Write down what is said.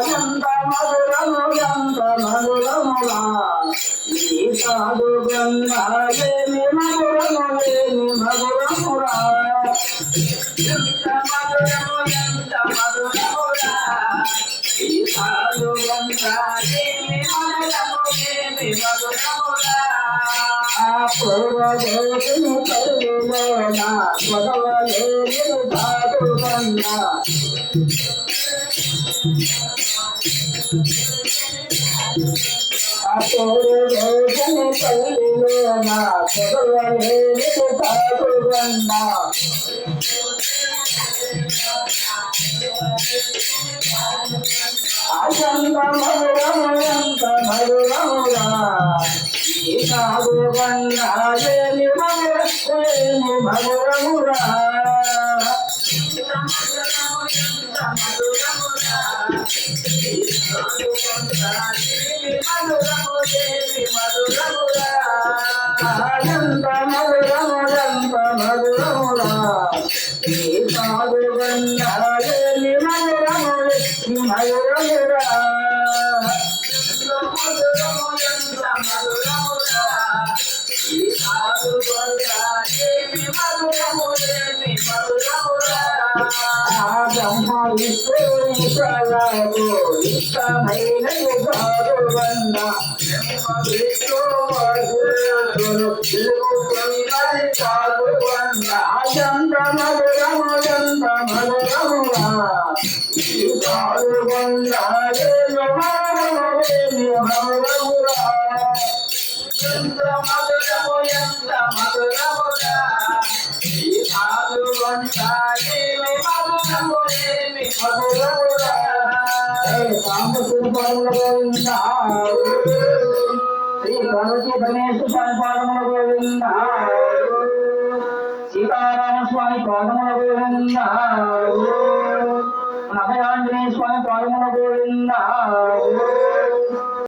ఎంత మధురము ఎంత మధురములా ఈ సాధు గంగాయేమి మధురము ఏమి మధురమురా ఎంత మధురము ఎంత మధురమురా ఈ సాధు గంగాయేమి మధురము ఏమి మధురమురా పూర్వదేశము తల్లిలోన మొదలలేని సాధు గంగా పూర్వదేశము తల్లిలోన మొదలలేని సాధు గంగా అజంత మధురము ఎంత మధురమురా ఈ సాధు గంగాయేమి మధురము మధురమురా ఎంత మధురము ఎంత మధురమురా ఈ సాధు గంగాయేమి మధురము మధురమురా బ్రహ్మ విష్ణు ఇష్టమైన సాధువన్న సాధువన్న అజంత మధురము ఎంత మధురమురా ఈ సాధువన్న మధురమురా ఎంత మధురము ఎంత మధురమురా ఈ సాధువన్న మధురము ఏమి మధురమురా సాంబశివపాదముల గోవింద శ్రీ గణపతి గణేశ స్వామి పాదముల గోవింద సీతారామ స్వామి పాదముల గోవింద అభయాంజనేయ స్వామి పాదముల గోవింద